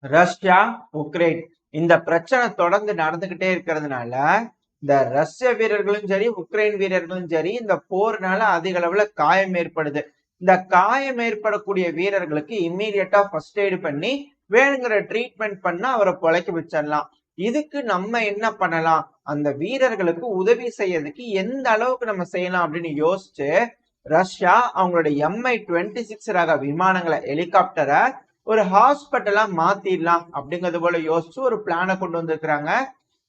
Russia Ukraine இந்த பிரச்சனை தொடர்ந்து நடந்துகிட்டே இருக்கிறதுனால இந்த ரஷ்ய வீரர்களும் சரி உக்ரைன் வீரர்களும் சரி இந்த போர்னால அதிக அளவுல காயம் ஏற்படுது. இந்த காயம் ஏற்படக்கூடிய வீரர்களுக்கு இம்மீடியட்டா ஃபர்ஸ்ட் எய்டு பண்ணி வேணுங்கிற ட்ரீட்மெண்ட் பண்ணா அவரை பொழைக்க வச்சிடலாம். இதுக்கு நம்ம என்ன பண்ணலாம், அந்த வீரர்களுக்கு உதவி செய்யறதுக்கு எந்த அளவுக்கு நம்ம செய்யலாம் அப்படின்னு யோசிச்சு ரஷ்யா அவங்களோட MI-26 ரக விமானங்களை ஹெலிகாப்டரை ஒரு ஹாஸ்பிட்டலா மாத்திடலாம் அப்படிங்கிறது போல யோசிச்சு ஒரு பிளானை கொண்டு வந்திருக்கிறாங்க.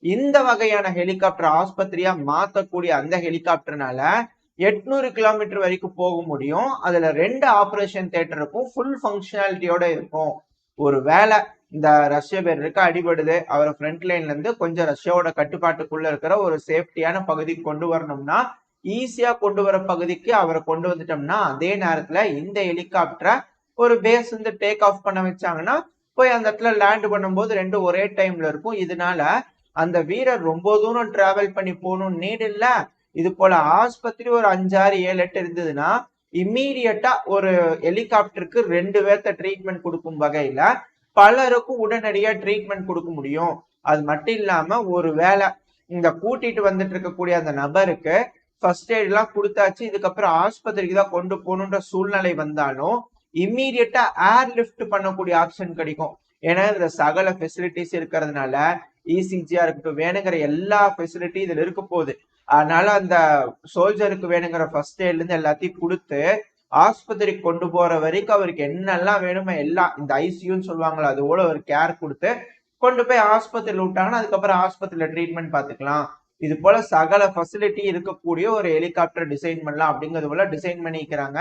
இந்த வகையான ஹெலிகாப்டர் ஆஸ்பத்திரியா மாத்தக்கூடிய அந்த ஹெலிகாப்டர்னால 800 கிலோமீட்டர் வரைக்கும் போக முடியும். அதுல 2 ஆபரேஷன் தியேட்டர் இருக்கும், ஃபுல் ஃபங்க்ஷனாலிட்டியோட இருக்கும். ஒரு வேலை இந்த ரஷ்ய பேருக்கு அடிபடுது, அவரை ஃப்ரண்ட் லைன்ல இருந்து கொஞ்சம் ரஷ்யாவோட கட்டுப்பாட்டுக்குள்ள இருக்கிற ஒரு சேஃப்டியான பகுதிக்கு கொண்டு வரணும்னா ஈஸியா கொண்டு வர பகுதிக்கு அவரை கொண்டு வந்துட்டோம்னா அதே நேரத்துல இந்த ஹெலிகாப்டரை ஒரு பேஸ் வந்து டேக் ஆஃப் பண்ண வச்சாங்கன்னா போய் அந்த இடத்துல லேண்ட் பண்ணும்போது ரெண்டும் ஒரே டைம்ல இருக்கும். இதனால அந்த வீரர் ரொம்ப தூரம் டிராவல் பண்ணி போகணும் நீட் இல்ல. இது போல ஆஸ்பத்திரி ஒரு 5, 6, 7, 8 இருந்ததுன்னா இம்மீடியட்டா ஒரு ஹெலிகாப்டருக்கு 2 பேர்த்த ட்ரீட்மெண்ட் கொடுக்கும் வகையில பலருக்கும் உடனடியா ட்ரீட்மெண்ட் கொடுக்க முடியும். அது மட்டும் இல்லாம ஒரு வேலை இந்த கூட்டிட்டு வந்துட்டு இருக்கக்கூடிய அந்த நபருக்கு ஃபர்ஸ்ட் எய்ட் எல்லாம் கொடுத்தாச்சு, இதுக்கப்புறம் ஆஸ்பத்திரிக்கு தான் கொண்டு போகணுன்ற சூழ்நிலை வந்தாலும் இம்மீடியட்டா ஏர் லிஃப்ட் பண்ணக்கூடிய ஆப்ஷன் கிடைக்கும். ஏன்னா இதுல சகல ஃபெசிலிட்டிஸ் இருக்கிறதுனால இசிஜியா இருக்கட்டும் வேணுங்கிற எல்லா ஃபெசிலிட்டி இதுல இருக்க போகுது. அதனால அந்த சோல்ஜருக்கு வேணுங்கிற ஃபர்ஸ்ட் எய்ட்ல இருந்து எல்லாத்தையும் கொடுத்து ஆஸ்பத்திரிக்கு கொண்டு போற வரைக்கும் அவருக்கு என்னெல்லாம் வேணுமோ எல்லாம் இந்த ஐசியூன்னு சொல்லுவாங்களா அதோட ஒரு கேர் கொடுத்து கொண்டு போய் ஆஸ்பத்திரியில் விட்டாங்கன்னா அதுக்கப்புறம் ஆஸ்பத்திரியில ட்ரீட்மெண்ட் பார்த்துக்கலாம். இது போல சகல ஃபெசிலிட்டி இருக்கக்கூடிய ஒரு ஹெலிகாப்டர் டிசைன் பண்ணலாம் அப்படிங்கிறது போல டிசைன் பண்ணிக்கிறாங்க.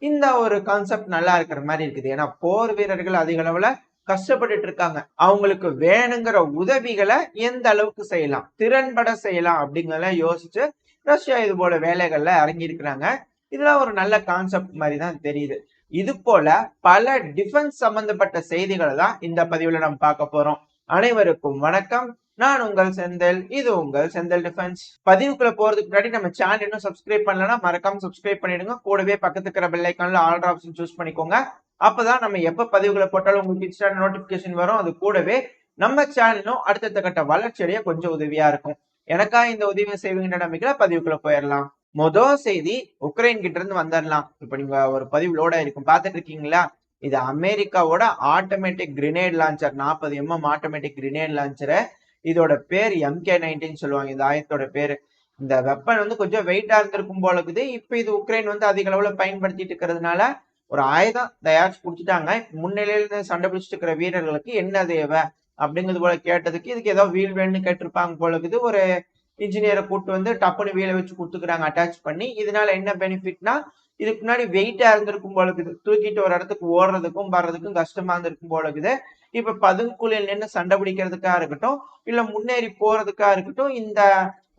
இந்த ஒரு கான்செப்ட் நல்லா இருக்கிற மாதிரி இருக்குது. ஏன்னா போர் வீரர்கள் அதிக அளவுல கஷ்டப்பட்டுட்டு இருக்காங்க. அவங்களுக்கு வேணுங்கிற உதவிகளை எந்த அளவுக்கு செய்யலாம், திறன்பட செய்யலாம் அப்படிங்கிறத யோசிச்சு ரஷ்யா இது போல வேலைகள்ல இறங்கி இருக்கிறாங்க. இதெல்லாம் ஒரு நல்ல கான்செப்ட் மாதிரி தான் தெரியுது. இது போல பல டிஃபென்ஸ் சம்பந்தப்பட்ட செய்திகளை தான் இந்த பதிவுல நம்ம பார்க்க போறோம். அனைவருக்கும் வணக்கம். நான் உங்கள் செந்தில், இது உங்கள் செந்தில் டிஃபென்ஸ். பதிவுக்குள்ள போறதுக்கு முன்னாடி நம்ம சேனல் இன்னும் சப்ஸ்கிரைப் பண்ணலன்னா மறக்காம சப்ஸ்கிரைப் பண்ணிடுங்க. கூடவே பக்கத்துக்கு இருக்கிற பெல் ஐக்கான்ல ஆல் ஆப்ஷன் சூஸ் பண்ணிக்கோங்க. அப்பதான் நம்ம எப்ப பதிவுகளை போட்டாலும் உங்களுக்கு இன்ஸ்டன்ட் நோட்டிபிகேஷன் வரும். அது கூடவே நம்ம சேனலும் அடுத்தடுத்த கட்ட வளர்ச்சியடைய கொஞ்சம் உதவியா இருக்கும். எனக்கா இந்த உதவி செய்வீங்க நம்பிக்கையில பதிவுக்குள்ள போயிடலாம். முதல் செய்தி உக்ரைன் கிட்ட இருந்து வந்துடலாம். இப்ப நீங்க ஒரு பதிவு லோட் ஆயிருக்கும் பாத்துட்டு இருக்கீங்களா? இது அமெரிக்காவோட automatic grenade launcher, 40 mm automatic grenade launcher. இதோட பேர் MK-19 சொல்லுவாங்க இந்த ஆயுதத்தோட பேரு. இந்த வெப்பன் வந்து கொஞ்சம் வெயிட்டா இருந்திருக்கும் போல இருக்குது. இப்ப இது உக்ரைன் வந்து அதிக அளவுல பயன்படுத்திட்டு இருக்கிறதுனால ஒரு ஆயுதம் தயாரிச்சு கொடுத்துட்டாங்க. முன்னிலையில சண்டை பிடிச்சிட்டு இருக்கிற வீரர்களுக்கு என்ன தேவை அப்படிங்கிறது போல கேட்டதுக்கு இதுக்கு ஏதோ வீல் வேணும்னு கேட்டிருப்பாங்க போல இருக்குது. ஒரு இன்ஜினியரை கூட்டு வந்து டப்புனு வீலை வச்சு கொடுத்துக்கிறாங்க அட்டாச் பண்ணி. இதனால என்ன பெனிஃபிட்னா இதுக்கு முன்னாடி வெயிட்டா இருந்திருக்கும் போல இருக்குது, தூக்கிட்டு ஒரு இடத்துக்கு ஓடுறதுக்கும் வர்றதுக்கும் கஷ்டமா இருந்திருக்கும் போல இருக்குது. இப்ப பதுங்குழியில் நின்று சண்டை பிடிக்கிறதுக்கா இருக்கட்டும் இல்ல முன்னேறி போறதுக்கா இருக்கட்டும் இந்த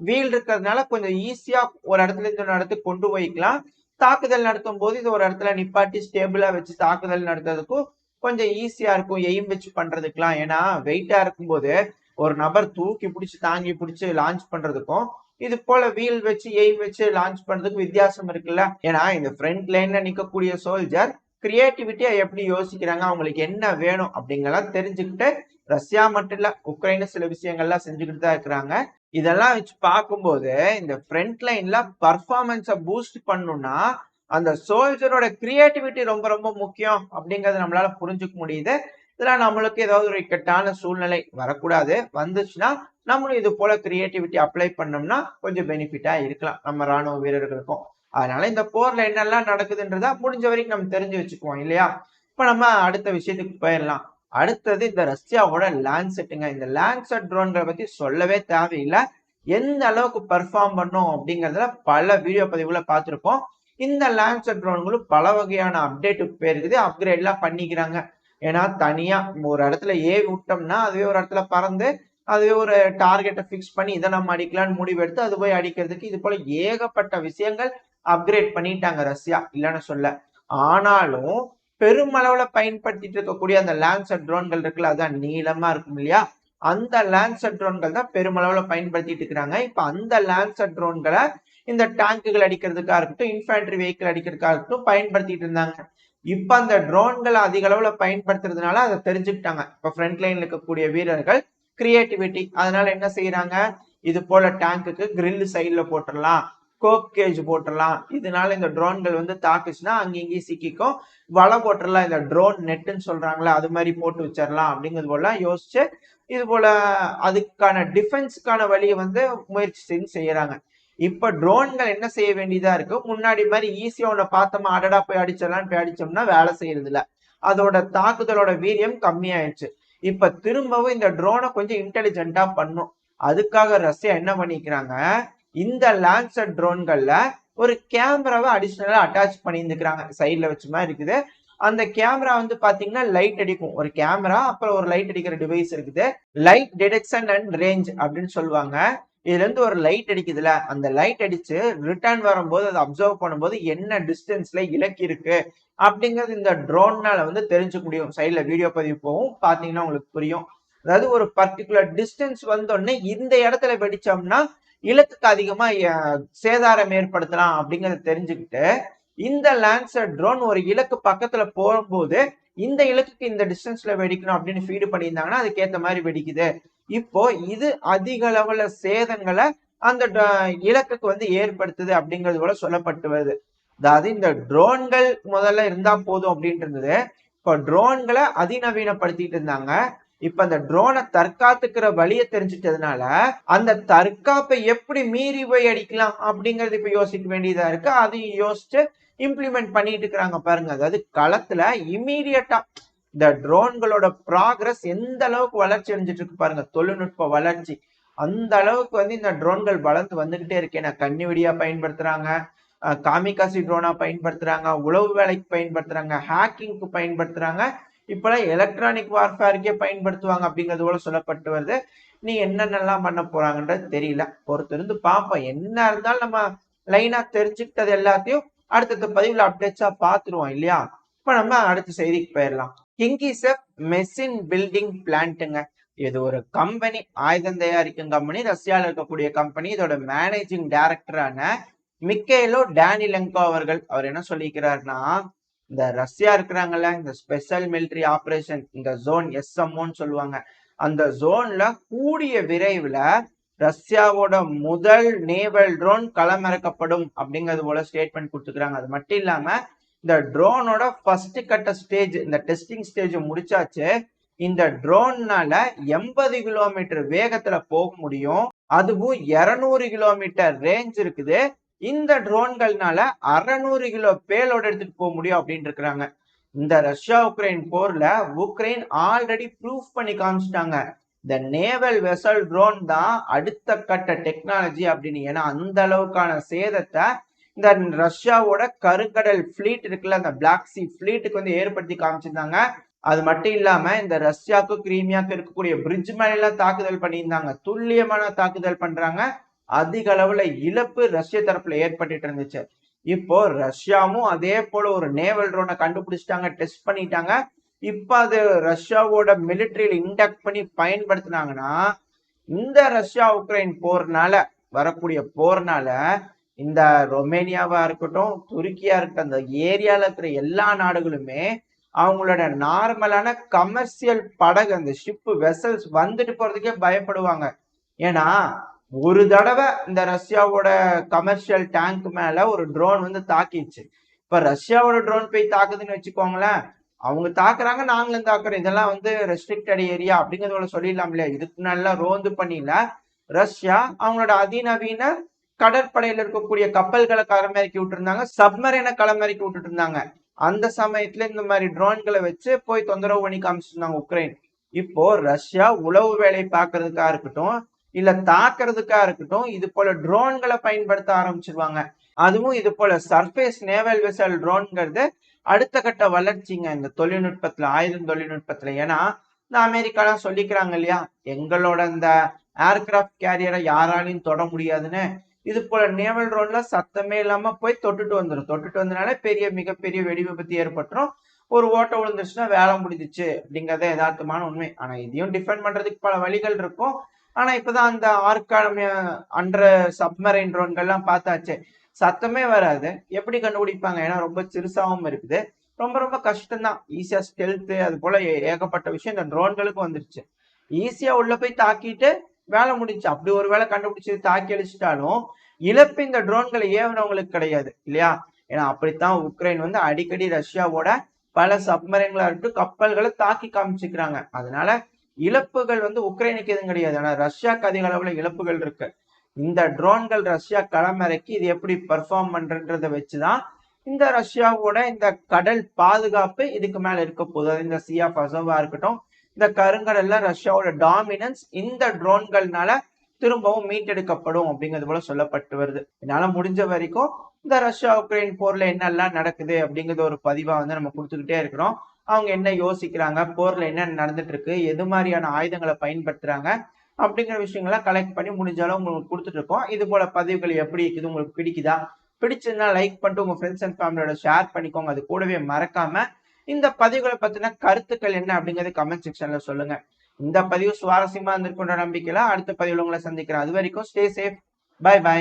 வீல் இருக்கிறதுனால கொஞ்சம் ஈஸியா ஒரு இடத்துல இருந்து ஒரு இடத்துக்கு கொண்டு போய்க்கலாம். தாக்குதல் நடத்தும் போது இது ஒரு இடத்துல நிப்பாட்டி ஸ்டேபிளா வச்சு தாக்குதல் நடத்துறதுக்கும் கொஞ்சம் ஈஸியா இருக்கும் எய்ம் வச்சு பண்றதுக்கெல்லாம். ஏன்னா வெயிட்டா இருக்கும்போது ஒரு நபர் தூக்கி பிடிச்சி தாங்கி பிடிச்சி லான்ச் பண்றதுக்கும் இது போல வீல் வச்சு எய்ம் வச்சு லான்ச் பண்றதுக்கு வித்தியாசம் இருக்குல்ல. ஏன்னா இந்த ஃப்ரண்ட் லைன்ல நிக்கக்கூடிய சோல்ஜர் கிரியேட்டிவிட்டியா எப்படி யோசிக்கிறாங்க, அவங்களுக்கு என்ன வேணும் அப்படிங்கலாம் தெரிஞ்சுக்கிட்டு ரஷ்யா மட்டும் இல்ல உக்ரைன் சில விஷயங்கள்லாம் செஞ்சுக்கிட்டு தான் இருக்கிறாங்க. இதெல்லாம் வச்சு பார்க்கும்போது இந்த ஃப்ரண்ட் லைன்ல பர்ஃபார்மன்ஸை பூஸ்ட் பண்ணணும்னா அந்த சோல்ஜரோட கிரியேட்டிவிட்டி ரொம்ப ரொம்ப முக்கியம் அப்படிங்கறத நம்மளால புரிஞ்சுக்க முடியுது. இதெல்லாம் நம்மளுக்கு ஏதாவது ஒரு இக்கட்டான சூழ்நிலை வரக்கூடாது, வந்துச்சுன்னா நம்மளும் இது போல கிரியேட்டிவிட்டி அப்ளை பண்ணோம்னா கொஞ்சம் பெனிஃபிட்டா இருக்கலாம் நம்ம ராணுவ வீரர்களுக்கும். அதனால இந்த போர்ல என்னெல்லாம் நடக்குதுன்றதா முடிஞ்ச வரைக்கும் நம்ம தெரிஞ்சு வச்சுக்குவோம் இல்லையா. இப்ப நம்ம அடுத்த விஷயத்துக்கு போயிடலாம். அடுத்தது இந்த ரஷ்யாவோட லான்செட்டுங்க. இந்த லான்செட் ட்ரோன்களை பத்தி சொல்லவே தேவையில்லை. எந்த அளவுக்கு பெர்ஃபார்ம் பண்ணும் அப்படிங்கறதுல பல வீடியோ பதிவுகளை பார்த்திருப்போம். இந்த லான்செட் ட்ரோன்களும் பல வகையான அப்டேட்டுக்கு போயிருக்குது, அப்கிரேட் எல்லாம் பண்ணிக்கிறாங்க. ஏன்னா தனியா ஒரு இடத்துல ஏவி விட்டோம்னா அதுவே ஒரு இடத்துல பறந்து அதுவே ஒரு டார்கெட்டை பிக்ஸ் பண்ணி இதை நம்ம அடிக்கலாம்னு முடிவு எடுத்து அது போய் அடிக்கிறதுக்கு இது போல ஏகப்பட்ட விஷயங்கள் அப்கிரேட் பண்ணிட்டாங்க ரஷ்யா, இல்லைன்னு சொல்ல. ஆனாலும் பெருமளவுல பயன்படுத்திட்டு இருக்கக்கூடிய அந்த லான்சர் ட்ரோன்கள் இருக்குல்ல, அதான் நீளமா இருக்கும் இல்லையா, அந்த லான்சர் ட்ரோன்கள் தான் பெருமளவுல பயன்படுத்திட்டு இருக்கிறாங்க. இப்ப அந்த லான்சர் ட்ரோன்களை இந்த டேங்குகள் அடிக்கிறதுக்காக இருக்கட்டும் இன்ஃபேண்ட்ரி வெஹிக்கிள் அடிக்கிறதுக்காக இருக்கட்டும் பயன்படுத்திட்டு இருந்தாங்க. இப்ப அந்த ட்ரோன்களை அதிக அளவுல பயன்படுத்துறதுனால அதை தெரிஞ்சுக்கிட்டாங்க. இப்ப ஃப்ரண்ட் லைன்ல இருக்கக்கூடிய வீரர்கள் கிரியேட்டிவிட்டி, அதனால என்ன செய்யறாங்க, இது போல டேங்குக்கு கிரில் சைட்ல போட்டுடலாம், கோப் கேஜ் போட்டுடலாம், இதனால இந்த ட்ரோன்கள் வந்து தாக்குச்சுன்னா அங்க இங்கேயும் சிக்கிக்கும், வலை போட்டுடலாம், இந்த ட்ரோன் நெட்டுன்னு சொல்றாங்களா அது மாதிரி போட்டு வச்சிடலாம் அப்படிங்கிறது போல யோசிச்சு இது போல அதுக்கான டிஃபென்ஸுக்கான வழியை வந்து முயற்சி செய்யறாங்க. இப்ப ட்ரோன்கள் என்ன செய்ய வேண்டியதா இருக்கு, முன்னாடி மாதிரி ஈஸியா ஒண்ணு பார்த்தோமா அடடா போய் அடிச்சிடலாம் போய் அடிச்சோம்னா வேலை செய்யறது இல்ல, அதோட தாக்குதலோட வீரியம் கம்மியாயிடுச்சு. இப்ப திரும்பவும் இந்த ட்ரோனை கொஞ்சம் இன்டெலிஜென்ட்டா பண்ணும். அதுக்காக ரஷ்யா என்ன பண்ணிக்கிறாங்க, இந்த லான்சர் ட்ரோன்கள்ல ஒரு கேமராவை அடிஷனலா அட்டாச் பண்ணியிருந்துக்கிறாங்க, சைட்ல வச்ச மாதிரி இருக்குது. அந்த கேமரா வந்து பாத்தீங்கன்னா லைட் அடிக்கும், ஒரு கேமரா அப்புறம் ஒரு லைட் அடிக்கிற டிவைஸ் இருக்குது, லைட் டிடெக்ஷன் அண்ட் ரேஞ்ச் அப்படின்னு சொல்லுவாங்க. இதுல இருந்து ஒரு லைட் அடிக்குதுல, அந்த லைட் அடிச்சு ரிட்டர்ன் வரும்போது அதை அப்சர்வ் பண்ணும்போது என்ன டிஸ்டன்ஸ்ல இலக்கு இருக்கு அப்படிங்கிறது இந்த ட்ரோன்னால வந்து தெரிஞ்சுக்க முடியும். சைட்ல வீடியோ பதிவு போகும், பாத்தீங்கன்னா உங்களுக்கு புரியும். அதாவது ஒரு பர்டிகுலர் டிஸ்டன்ஸ் வந்தோடனே இந்த இடத்துல வெடிச்சோம்னா இலக்குக்கு அதிகமா சேதாரம் ஏற்படுத்தலாம் அப்படிங்கறத தெரிஞ்சுக்கிட்டு இந்த லான்சர் ட்ரோன் ஒரு இலக்கு பக்கத்துல போகும்போது இந்த இலக்குக்கு இந்த டிஸ்டன்ஸ்ல வெடிக்கணும் அப்படின்னு ஃபீடு பண்ணியிருந்தாங்கன்னா அதுக்கேற்ற மாதிரி வெடிக்குது. இப்போ இது அதிக அளவுல சேதங்களை அந்த இலக்குக்கு வந்து ஏற்படுத்துது அப்படிங்கிறது போல சொல்லப்பட்டு வருது. அதாவது இந்த ட்ரோன்கள் முதல்ல இருந்தா போதும் அப்படின்ட்டு இருந்தது, இப்போ ட்ரோன்களை அதிநவீனப்படுத்திட்டு இருந்தாங்க. இப்ப அந்த ட்ரோனை தற்காத்துக்கிற வழியை தெரிஞ்சிட்டதுனால அந்த தற்காப்பை எப்படி மீறி போய் அடிக்கலாம் அப்படிங்கறது இப்ப யோசிக்க வேண்டியதா இருக்கு. அதையும் யோசிச்சு இம்ப்ளிமெண்ட் பண்ணிட்டு இருக்கிறாங்க பாருங்க. அதாவது களத்துல இம்மீடியட்டா இந்த ட்ரோன்களோட ப்ராக்ரஸ் எந்த அளவுக்கு வளர்ச்சி அடைஞ்சிட்டு இருக்கு பாருங்க, தொழில்நுட்ப வளர்ச்சி அந்த அளவுக்கு வந்து இந்த ட்ரோன்கள் வளர்ந்து வந்துகிட்டே இருக்கேன். கன்னி வெடியா பயன்படுத்துறாங்க, காமிகாசி ட்ரோனா பயன்படுத்துறாங்க, உளவு வேலைக்கு பயன்படுத்துறாங்க, ஹேக்கிங்க்கு பயன்படுத்துறாங்க, இப்பெல்லாம் எலக்ட்ரானிக் வார்ஃபேருக்கே பயன்படுத்துவாங்க அப்படிங்கிறது போல சொல்லப்பட்டு வருது. நீ என்னென்னலாம் பண்ண போறாங்கன்றது தெரியல, பொறுத்திருந்து பார்ப்போம். என்ன இருந்தாலும் நம்ம லைனா தெரிஞ்சுக்கிட்டது எல்லாத்தையும் அடுத்தடுத்த பதிவுல அப்டேட்ஸா பாத்துருவோம் இல்லையா. இப்ப நம்ம அடுத்த செய்திக்கு போயிடலாம். கிங்கிசெப் மெஷின் பில்டிங் பிளான்ட்டுங்க, இது ஒரு கம்பெனி, ஆயுதம் தயாரிக்கும் கம்பெனி, ரஷ்யாவில் இருக்கக்கூடிய கம்பெனி. இதோட மேனேஜிங் டைரக்டரான மிக்கேலோ டேனிலெங்கோ அவர்கள் அவர் என்ன சொல்லிக்கிறாருன்னா, இந்த ரஷ்யா இருக்கிறாங்கல்ல, இந்த ஸ்பெஷல் மிலிட்டரி ஆபரேஷன் இந்த ஜோன் எஸ்எம்ஓன்னு சொல்லுவாங்க, அந்த ஜோன்ல கூடிய விரைவில் ரஷ்யாவோட முதல் நேவல் ட்ரோன் களமிறக்கப்படும் அப்படிங்கிறது போல ஸ்டேட்மெண்ட் கொடுத்துக்கிறாங்க. அது மட்டும் இல்லாம இந்த ட்ரோனோட ஃபர்ஸ்ட் கட்ட ஸ்டேஜ், இந்த டெஸ்டிங் ஸ்டேஜ் முடிச்சாச்சு. இந்த ட்ரோன்னால 80 கிலோமீட்டர் வேகத்துல போக முடியும், அதுவும் 200 கிலோமீட்டர் ரேஞ்ச் இருக்குது. இந்த ட்ரோன்கள்னால 600 கிலோ பேலோட எடுத்துட்டு போக முடியும் அப்படின்னு இருக்கிறாங்க. இந்த ரஷ்யா உக்ரைன் போர்ல உக்ரைன் ஆல்ரெடி ப்ரூஃப் பண்ணி காமிச்சிட்டாங்க, இந்த நேவல் வெசல் ட்ரோன் தான் அடுத்த கட்ட டெக்னாலஜி அப்படின்னு. ஏன்னா அந்த அளவுக்கான சேதத்தை இந்த ரஷ்யாவோட கருங்கடல் ஃபிளீட் இருக்குல்ல, அந்த பிளாக் சி ஃபிளீட்டுக்கு வந்து ஏற்படுத்தி காமிச்சிருந்தாங்க. அது மட்டும் இல்லாம இந்த ரஷ்யாவுக்கு கிரீமியாவுக்கு இருக்கக்கூடிய பிரிட்ஜ் மேல எல்லாம் தாக்குதல் பண்ணியிருந்தாங்க, துல்லியமான தாக்குதல் பண்றாங்க. அதிக அளவுல இழப்பு ரஷ்ய தரப்புல ஏற்பட்டு இருந்துச்சு. இப்போ ரஷ்யாவும் அதே போல ஒரு நேவல் ட்ரோனை கண்டுபிடிச்சிட்டாங்க, டெஸ்ட் பண்ணிட்டாங்க. இப்ப அது ரஷ்யாவோட மிலிட்டரியில இன்டெக்ட் பண்ணி பயன்படுத்தினாங்கன்னா இந்த ரஷ்யா உக்ரைன் போர்னால வரக்கூடிய போர்னால இந்த ரொமேனியாவா இருக்கட்டும், துருக்கியா இருக்கட்டும், அந்த ஏரியால இருக்கிற எல்லா நாடுகளுமே அவங்களோட நார்மலான கமர்ஷியல் படகு, அந்த ஷிப் வெசல்ஸ் வந்துட்டு போறதுக்கே பயப்படுவாங்க. ஏன்னா ஒரு தடவை இந்த ரஷ்யாவோட கமர்ஷியல் டேங்க் மேல ஒரு ட்ரோன் வந்து தாக்கிடுச்சு. இப்ப ரஷ்யாவோட ட்ரோன் போய் தாக்குதுன்னு வச்சுக்கோங்களேன், அவங்க தாக்குறாங்க நாங்களும் தாக்குறோம், இதெல்லாம் வந்து ரெஸ்ட்ரிக்டட் ஏரியா அப்படிங்கிறத சொல்லிடலாம் இல்லையா. இதுக்கு நல்லா ரோந்து பண்ணில ரஷ்யா அவங்களோட அதிநவீன கடற்படையில இருக்கக்கூடிய கப்பல்களை களமிறக்கி விட்டு இருந்தாங்க, சப்மரைனை களமிறக்கி விட்டுட்டு இருந்தாங்க. அந்த சமயத்துல இந்த மாதிரி ட்ரோன்களை வச்சு போய் தொந்தரவு பண்ணி காமிச்சிருந்தாங்க உக்ரைன். இப்போ ரஷ்யா உளவு வேலை பார்க்கறதுக்கா இருக்கட்டும் இல்ல தாக்குறதுக்கா இருக்கட்டும், இது போல ட்ரோன்களை பயன்படுத்த ஆரம்பிச்சிருவாங்க. அதுவும் இது போல சர்ஃபேஸ் நேவல் வெசல் ட்ரோன்ங்கிறது அடுத்த கட்ட வளர்ச்சிங்க இந்த தொழில்நுட்பத்துல, ஆயுதம் தொழில்நுட்பத்துல. ஏன்னா இந்த அமெரிக்காலாம் சொல்லிக்கிறாங்க இல்லையா, எங்களோட இந்த ஏர்கிராப்ட் கேரியரை யாராலையும் தொட முடியாதுன்னு. இது போல நேவல் ட்ரோன்ல சத்தமே இல்லாம போய் தொட்டுட்டு வந்துடும், தொட்டுட்டு வந்தனால மிகப்பெரிய வெடி விபத்து ஏற்பட்டுரும், ஒரு ஓட்டை விழுந்துருச்சுன்னா வேலை முடிஞ்சிச்சு அப்படிங்கறத யதார்த்தமான உண்மை. ஆனா இதையும் டிஃபெண்ட் பண்றதுக்கு பல வழிகள் இருக்கும். ஆனா இப்பதான் அந்த ஆர்கான அண்டர் சப்மரைன் ட்ரோன்கள்லாம் பார்த்தாச்சு, சத்தமே வராது, எப்படி கண்டுபிடிப்பாங்க, ஏன்னா ரொம்ப சிறுசாவும் இருக்குது. ரொம்ப ரொம்ப கஷ்டம் தான். ஈஸியா ஸ்டெல்த் அது போல ஏகப்பட்ட விஷயம் இந்த ட்ரோன்களுக்கு வந்துருச்சு. ஈஸியா உள்ள போய் தாக்கிட்டு வேலை முடிஞ்சு. அப்படி ஒரு வேலை கண்டுபிடிச்சு தாக்கி அழிச்சிட்டாலும் இழப்பு இந்த ட்ரோன்களை ஏவனவங்களுக்கு கிடையாது இல்லையா? ஏன்னா அப்படித்தான் உக்ரைன் வந்து அடிக்கடி ரஷ்யாவோட பல சப்மரைன்களா இருக்கட்டும் கப்பல்களை தாக்கி காமிச்சுக்கிறாங்க. அதனால இழப்புகள் வந்து உக்ரைனுக்கு எதுவும் கிடையாது. ஆனா ரஷ்யாவுக்கு அதிக அளவுல இழப்புகள் இருக்கு. இந்த ட்ரோன்கள் ரஷ்யா களமிறக்கி இது எப்படி பெர்ஃபார்ம் பண்றதை வச்சுதான் இந்த ரஷ்யாவோட இந்த கடல் பாதுகாப்பு இதுக்கு மேல இருக்க போகுது. அது இந்த சி ஆஃப் அசோவா இருக்கட்டும், இந்த கருங்கடல்ல ரஷ்யாவோட டாமினன்ஸ் இந்த ட்ரோன்கள்னால திரும்பவும் மீட்டெடுக்கப்படும் அப்படிங்கிறது போல சொல்லப்பட்டு வருது. என்னால முடிஞ்ச வரைக்கும் இந்த ரஷ்யா உக்ரைன் போர்ல என்னெல்லாம் நடக்குது அப்படிங்கறது ஒரு பதிவா வந்து நம்ம கொடுத்துக்கிட்டே இருக்கிறோம். அவங்க என்ன யோசிக்கிறாங்க, போர்ல என்ன நடந்துட்டு இருக்கு, எது மாதிரியான ஆயுதங்களை பயன்படுத்துறாங்க அப்படிங்கிற விஷயங்களை கலெக்ட் பண்ணி முடிஞ்சாலும் உங்களுக்கு கொடுத்துட்டு இருக்கோம். இது போல பதிவுகள் எப்படி இருக்குது, உங்களுக்கு பிடிக்குதா? பிடிச்சிருந்தா லைக் பண்ணிட்டு உங்க ஃப்ரெண்ட்ஸ் அண்ட் ஃபேமிலியோட ஷேர் பண்ணிக்கோங்க. அது கூடவே மறக்காம இந்த பதிவுகளை பத்தின கருத்துக்கள் என்ன அப்படிங்கறது கமெண்ட் செக்ஷன்ல சொல்லுங்க. இந்த பதிவு சுவாரஸ்யமா இருந்திருக்குன்ற நம்பிக்கையில அடுத்த பதிவுல உங்களை சந்திக்கிறேன். அது வரைக்கும் ஸ்டே சேஃப். By by.